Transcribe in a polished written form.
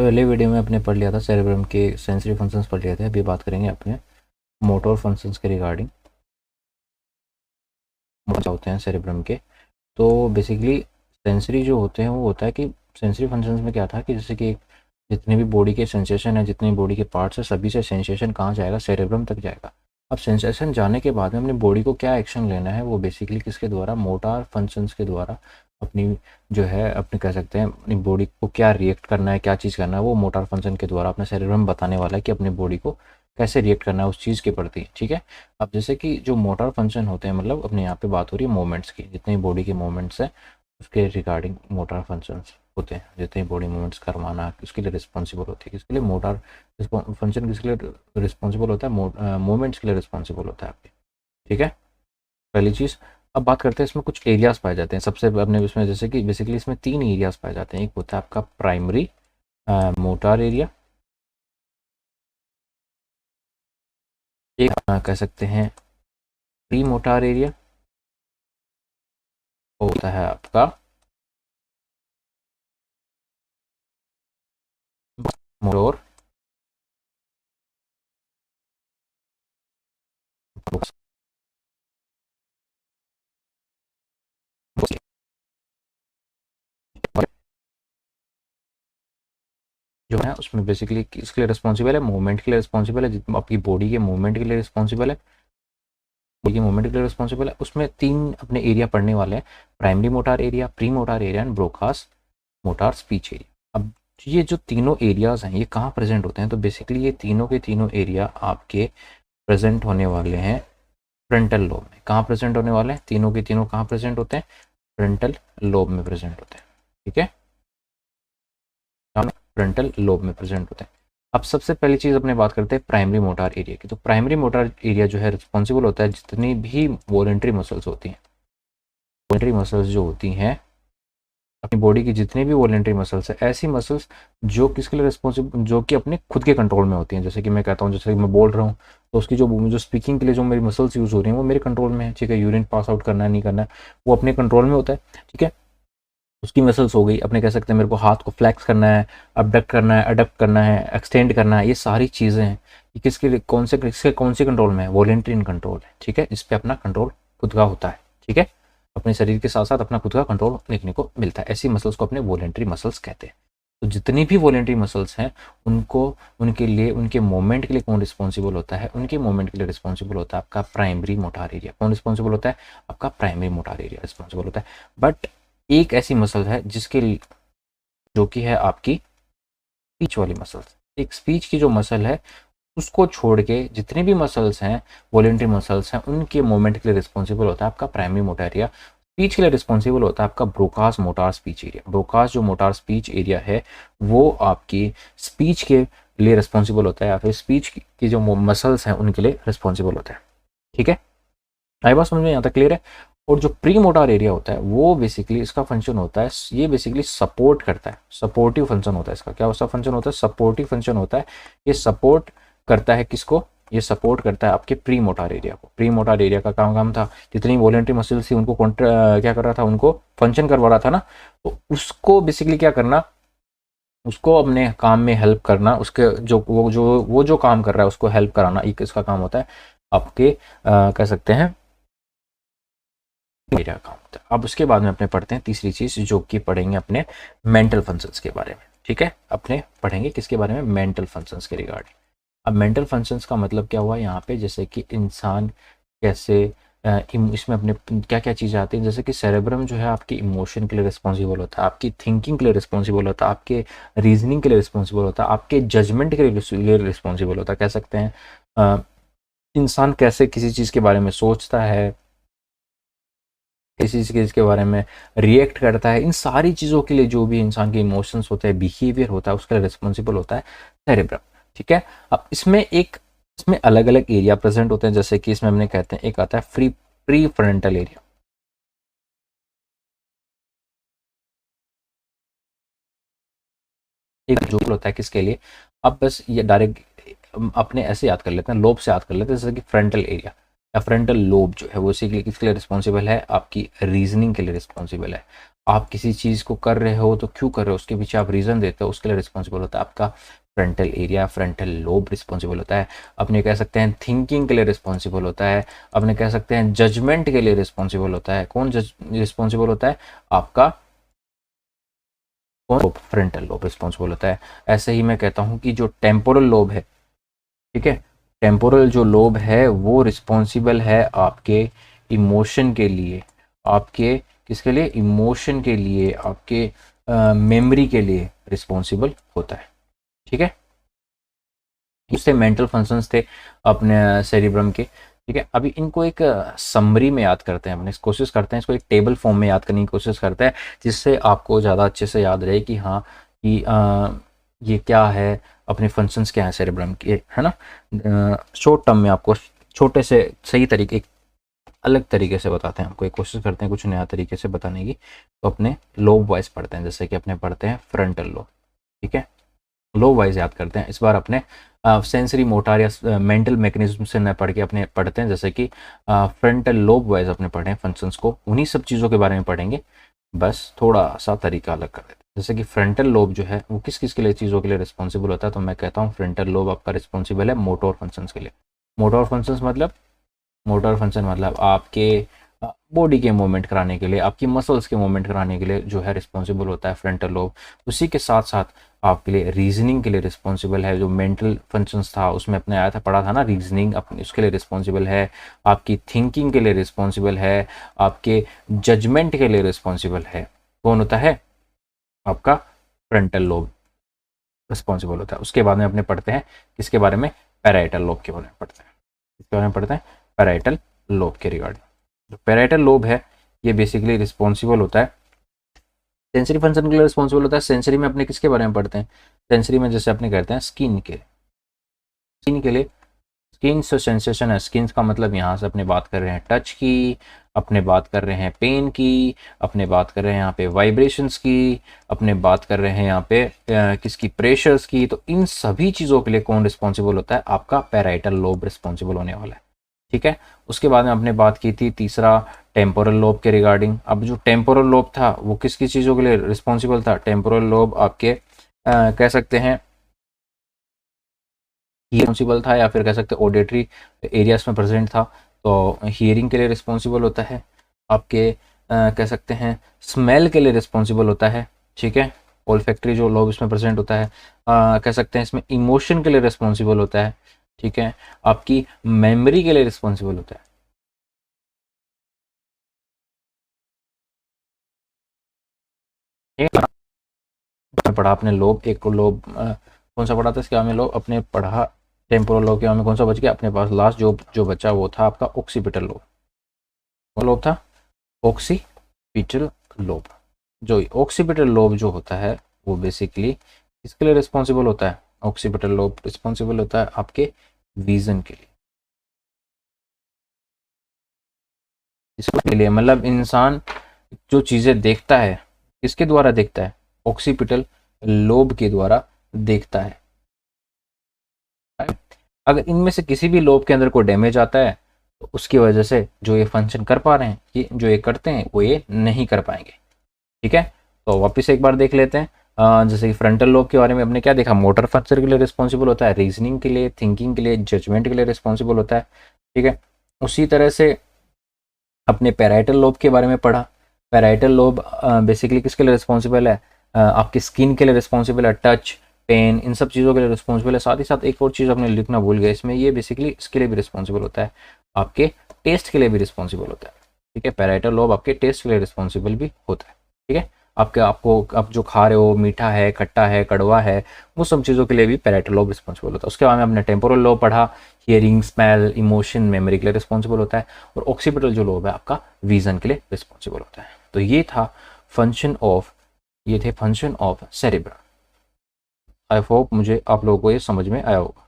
पहले वीडियो में अपने पढ़ लिया था सेरेब्रम के सेंसरी फंक्शंस पढ़ लिए थे। अभी बात करेंगे अपने मोटर फंक्शंस के रिगार्डिंग। क्या होते हैं सेरेब्रम के, तो बेसिकली सेंसरी जो होते हैं वो होता है कि सेंसरी फंक्शंस में क्या था कि जैसे कि जितने भी बॉडी के सेंसेशन है, जितने बॉडी के पार्ट्स है, सभी से सेंसेशन कहाँ जाएगा, सेरेब्रम तक जाएगा। अब सेंसेशन जाने के बाद में अपनी बॉडी को क्या एक्शन लेना है, वो बेसिकली किसके द्वारा, मोटार फंक्शंस के द्वारा अपनी जो है अपने कह सकते हैं अपनी बॉडी को क्या रिएक्ट करना है, क्या चीज़ करना है, वो मोटार फंक्शन के द्वारा अपने सेरेब्रम बताने वाला है कि अपनी बॉडी को कैसे रिएक्ट करना है उस चीज़ के प्रति। ठीक है। अब जैसे कि जो मोटर फंक्शन होते हैं, मतलब अपने यहाँ पे बात हो रही है मूवमेंट्स की, जितने बॉडी के मूवमेंट्स हैं उसके रिगार्डिंग मोटर फंक्शंस होते हैं। जितने बॉडी मूवमेंट्स करवाना उसके लिए रिस्पॉन्सिबल होती है, किसके लिए, मोटर फंक्शन किसके लिए रिस्पॉन्सिबल होता है, मूवमेंट्स के लिए रिस्पॉन्सिबल होता है आपके। ठीक है, पहली चीज़। अब बात करते हैं इसमें कुछ एरियाज पाए जाते हैं सबसे अपने इसमें, जैसे कि बेसिकली इसमें 3 एरियाज पाए जाते हैं। एक होता है आपका प्राइमरी मोटर एरिया, एक कह सकते हैं प्री मोटर एरिया, होता है आपका मोटर जो है उसमें बेसिकली किसके लिए रिस्पॉन्सिबल है, मूवमेंट के लिए रिस्पॉन्सिबल है, आपकी बॉडी के मूवमेंट के लिए रिस्पॉन्सिबल है, बॉडी के मूवमेंट के लिए रिस्पॉन्सिबल है। उसमें 3 अपने एरिया पढ़ने वाले हैं, primary motor area, pre motor area and Broca's motor speech area. अब ये जो तीनों एरियाज हैं ये कहाँ प्रेजेंट होते हैं, तो बेसिकली ये तीनों के तीनों एरिया आपके प्रेजेंट होने वाले हैं फ्रंटल लोब में। कहाँ प्रेजेंट होने वाले हैं, तीनों के तीनों कहाँ प्रेजेंट होते हैं, फ्रंटल लोब में प्रेजेंट होते हैं। ठीक है, फ्रंटल लोब में प्रेजेंट होते हैं। अब सबसे पहली चीज़ अपने बात करते हैं प्राइमरी मोटर एरिया की। तो प्राइमरी मोटर एरिया जो है रिस्पॉन्सिबल होता है जितनी भी वॉलेंट्री मसल्स होती हैं, वॉलेंट्री मसल्स जो होती हैं अपनी बॉडी की, जितनी भी वॉलेंट्री मसल्स है, ऐसी मसल्स जो किसके लिए रिस्पॉन्सिबल, जो कि अपने खुद के कंट्रोल में होती हैं। जैसे कि मैं कहता हूँ, जैसे कि मैं बोल रहा हूँ तो उसकी जो स्पीकिंग के लिए जो मेरी मसल्स यूज़ हो रही हैं वो मेरे कंट्रोल में है। ठीक है, यूरिन पास आउट करना है नहीं करना है वो अपने कंट्रोल में होता है। ठीक है, उसकी मसल्स हो गई। अपने कह सकते हैं मेरे को हाथ को फ्लैक्स करना है, अबडक्ट करना है, अडप्ट करना है, एक्सटेंड करना है, ये सारी चीज़ें हैं ये किसके लिए, कौन से कंट्रोल में है, वॉलेंट्री इन कंट्रोल है। ठीक है, इस पर अपना कंट्रोल खुद का होता है। ठीक है, अपने शरीर के साथ साथ अपना खुद का कंट्रोल देखने को मिलता है। ऐसी मसल्स को अपने वॉलेंट्री मसल्स कहते हैं। तो जितनी भी वॉलेंट्री मसल्स हैं उनको, उनके लिए, उनके मूवमेंट के लिए कौन रिस्पॉन्सिबल होता है, उनके मूवमेंट के लिए रिस्पॉन्सिबल होता है आपका प्राइमरी मोटर एरिया। कौन रिस्पॉन्सिबल होता है, आपका प्राइमरी मोटर एरिया रिस्पॉन्सिबल होता है। बट एक ऐसी मसल है जिसके, जो कि है आपकी स्पीच वाली मसल्स। एक स्पीच की जो मसल है उसको छोड़ के जितनी भी मसल्स हैं, वॉलेंट्री मसल्स हैं, उनके मूवमेंट के लिए रिस्पॉन्सिबल होता है आपका प्राइमरी मोटर एरिया। स्पीच के लिए रिस्पॉन्सिबल होता है आपका Broca's motor speech area. Broca's जो मोटार स्पीच एरिया है वो आपकी स्पीच के लिए रिस्पॉन्सिबल होता है, या फिर स्पीच की जो मसल्स हैं उनके लिए रिस्पॉन्सिबल होता है। ठीक है, आई बात समझ में, यहाँ तक क्लियर है। और जो प्री मोटर एरिया होता है वो बेसिकली इसका फंक्शन होता है, ये बेसिकली सपोर्ट करता है, सपोर्टिव फंक्शन होता है इसका। क्या उसका फंक्शन होता है, सपोर्टिव फंक्शन होता है। ये सपोर्ट करता है किसको, ये सपोर्ट करता है आपके प्री मोटर एरिया को। प्री मोटर एरिया का काम था जितनी वॉलेंट्री मसल्स थी उनको क्या कर रहा था, उनको फंक्शन करवा रहा था ना, तो उसको बेसिकली क्या करना, उसको अपने काम में हेल्प करना, उसके जो काम कर रहा है उसको हेल्प कराना, एक इसका काम होता है आपके कह सकते हैं एरिया का होता है। अब उसके बाद में अपने पढ़ते हैं तीसरी चीज, जो कि पढ़ेंगे अपने मेंटल फंक्शंस के बारे में। ठीक है, अपने पढ़ेंगे किसके बारे में, मेंटल फंक्शंस के रिगार्डिंग। अब मेंटल फंक्शंस का मतलब क्या हुआ यहाँ पे, जैसे कि इंसान कैसे इसमें अपने क्या क्या चीज़ें आती हैं। जैसे कि सेरेब्रम जो है आपकी इमोशन के लिए रिस्पॉन्सिबल होता है, आपकी थिंकिंग के लिए रिस्पॉन्सिबल होता है, आपके रीजनिंग के लिए रिस्पॉन्सिबल होता है, आपके जजमेंट के लिए रिस्पॉन्सिबल होता है। कह सकते हैं इंसान कैसे किसी चीज़ के बारे में सोचता है, किसी चीज़ के बारे में रिएक्ट करता है, इन सारी चीज़ों के लिए जो भी इंसान के इमोशंस होते हैं, बिहेवियर होता है, उसके लिए रिस्पॉन्सिबल होता है सेरेब्रम। ठीक है, अब इसमें अलग अलग एरिया प्रेजेंट होते हैं। जैसे कि इसमें हमने कहते हैं एक आता है प्री फ्रंटल एरिया, एक जो होता है किसके लिए, अब बस ये डायरेक्ट अपने ऐसे याद कर लेते हैं, लोब से याद कर लेते हैं। जैसे कि फ्रंटल एरिया या फ्रंटल लोब जो है वो इसी के लिए किसके लिए रिस्पॉन्सिबल है, आपकी रीजनिंग के लिए रिस्पॉन्सिबल है, आप किसी चीज़ को कर रहे हो तो क्यों कर रहे हो, उसके पीछे आप रीज़न देते हो, उसके लिए रिस्पॉन्सिबल होता है आपका frontal area, frontal lobe responsible होता है। अपने कह सकते हैं थिंकिंग के लिए रिस्पॉन्सिबल होता है, अपने कह सकते हैं जजमेंट के लिए रिस्पॉन्सिबल होता है। कौन रिस्पॉन्सिबल होता है, आपका कौन, फ्रंटल लोब रिस्पॉन्सिबल होता है। ऐसे ही मैं कहता हूँ कि जो टेम्पोरल लोब है, ठीक है, टेम्पोरल जो लोब है वो रिस्पॉन्सिबल है आपके इमोशन के लिए, आपके किसके लिए, इमोशन के लिए, आपके मेमोरी के लिए रिस्पॉन्सिबल होता है, ठीक है। इससे मेंटल फंक्शंस थे अपने सेरिब्रम के, ठीक है। अभी इनको एक समरी में याद करते हैं, अपने कोशिश करते हैं इसको एक टेबल फॉर्म में याद करने की कोशिश करते हैं, जिससे आपको ज़्यादा अच्छे से याद रहे कि हाँ कि ये क्या है, अपने फंक्शंस क्या हैं सेरिब्रम के, है ना। शॉर्ट टर्म में आपको छोटे से सही तरीके, एक अलग तरीके से बताते हैं आपको, एक कोशिश करते हैं कुछ नया तरीके से बताने की। तो अपने लोब वाइज पढ़ते हैं, जैसे कि अपने पढ़ते हैं फ्रंटल लोब, ठीक है। लोब वाइज याद करते हैं, इस बार अपने सेंसरी मोटार या मेंटल मैकेनिज्म से न पढ़ के अपने पढ़ते हैं, जैसे कि फ्रंटल लोब वाइज अपने पढ़े फंक्शंस को, उन्हीं सब चीज़ों के बारे में पढ़ेंगे, बस थोड़ा सा तरीका अलग कर देते हैं। जैसे कि फ्रंटल लोब जो है वो किस किस के लिए चीज़ों के लिए रिस्पॉन्सिबल होता है, तो मैं कहता हूँ फ्रंटल लोब आपका रिस्पॉन्सिबल है मोटोर फंक्शंस के लिए। मोटोर फंक्शंस मतलब, मोटर फंक्शन मतलब आपके बॉडी के मूवमेंट कराने के लिए, आपकी मसल्स के मूवमेंट कराने के लिए जो है रिस्पॉन्सिबल होता है फ्रंटल लोब। उसी के साथ साथ आपके लिए रीजनिंग के लिए रिस्पॉन्सिबल है, जो मेंटल फंक्शंस था उसमें अपने आया था, पढ़ा था ना, रीजनिंग अपने उसके लिए रिस्पॉन्सिबल है, आपकी थिंकिंग के लिए रिस्पॉन्सिबल है, आपके जजमेंट के लिए रिस्पॉन्सिबल है। कौन होता है, आपका फ्रंटल लोब रिस्पॉन्सिबल होता है। उसके बाद में अपने पढ़ते हैं किसके बारे में, पैराइटल लोब के बारे में पढ़ते हैं। इसके बारे में पढ़ते हैं पैराइटल लोब के रिगार्डिंग। जो पैराइटल लोब है ये बेसिकली रिस्पॉन्सिबल होता है, सेंसरी फंक्शन के लिए रिस्पॉन्सिबल होता है। सेंसरी में अपने किसके बारे में पढ़ते हैं, सेंसरी में जैसे अपने कहते हैं स्किन के, स्किन के लिए, स्किन से सेंसेशन है, स्किन का मतलब यहाँ से अपने बात कर रहे हैं टच की, अपने बात कर रहे हैं पेन की, अपने बात कर रहे हैं यहाँ पे वाइब्रेशंस की, अपने बात कर रहे हैं यहाँ पे किसकी, प्रेशर्स की। तो इन सभी चीज़ों के लिए कौन रिस्पॉन्सिबल होता है, आपका पैराइटल लोब रिस्पॉन्सिबल होने वाला है, ठीक है। उसके बाद में आपने बात की थी तीसरा टेम्पोरल लोब के रिगार्डिंग। अब जो टेम्पोरल लोब था वो किस किस चीज़ों के लिए रिस्पॉन्सिबल था, टेम्पोरल लोब आपके कह सकते हैं रिस्पॉन्सिबल था, या फिर कह सकते हैं ऑडिटरी एरियाज में प्रेजेंट था, तो हियरिंग के लिए रिस्पॉन्सिबल होता है। आपके कह सकते हैं स्मेल के लिए रिस्पॉन्सिबल होता है, ठीक है, ओल्फैक्टरी जो लोब इसमें प्रेजेंट होता है। कह सकते हैं इसमें इमोशन के लिए रिस्पॉन्सिबल होता है, ठीक है, आपकी मेमोरी के लिए रिस्पॉन्सिबल होता है। ठीक है, पढ़ा आपने लोब, एक को लोब कौन सा पढ़ा था इसके में लोब अपने पढ़ा, टेम्पोरल लोब के में कौन सा बच गया अपने पास, लास्ट जो जो बचा वो था आपका ऑक्सीपिटल लोब। कौन लोब था, ऑक्सीपिटल लोब। जो ऑक्सीपिटल लोब जो होता है वो बेसिकली इसके लिए रिस्पॉन्सिबल होता है, ऑक्सीपिटल लोब रिस्पॉन्सिबल होता है आपके विजन के लिए, इसके लिए मतलब इंसान जो चीज़ें देखता है किसके द्वारा देखता है, ऑक्सीपिटल लोब के द्वारा देखता है। अगर इनमें से किसी भी लोब के अंदर कोई डैमेज आता है तो उसकी वजह से जो ये फंक्शन कर पा रहे हैं, ये जो ये करते हैं वो ये नहीं कर पाएंगे, ठीक है। तो वापस एक बार देख लेते हैं, जैसे कि फ्रंटल लोब के बारे में हमने क्या देखा, मोटर फंक्शन के लिए रिस्पॉन्सिबल होता है, रीजनिंग के लिए, थिंकिंग के लिए, जजमेंट के लिए रिस्पॉन्सिबल होता है, ठीक है। उसी तरह से अपने पैराइटल लोब के बारे में पढ़ा, पैराइटल लोब बेसिकली किसके लिए रिस्पॉन्सिबल है, आपकी स्किन के लिए रिस्पॉन्सिबल है, टच, पेन, इन सब चीज़ों के लिए रिस्पॉन्सिबल है। साथ ही साथ एक और चीज़ अपने लिखना भूल गए इसमें, ये बेसिकली इसके लिए भी रिस्पॉन्सिबल होता है, आपके टेस्ट के लिए भी रिस्पॉन्सिबल होता है, ठीक है। पैराइटल लोब आपके टेस्ट के लिए रिस्पॉन्सिबल भी होता है, ठीक है। आपके आपको आप जो खा रहे हो मीठा है, खट्टा है, कड़वा है, वो सब चीज़ों के लिए भी पैराइटल लोब रिस्पॉन्सिबल होता है। उसके बाद में हमने टेम्पोरल लोब पढ़ा, हियरिंग, स्मेल, इमोशन, मेमोरी के लिए रिस्पॉन्सिबल होता है, और ऑक्सीपिटल जो लोब है आपका विजन के लिए रिस्पॉन्सिबल होता है। तो ये था फंक्शन ऑफ, ये थे function of cerebrum. I hope मुझे आप लोगों को ये समझ में आया होगा।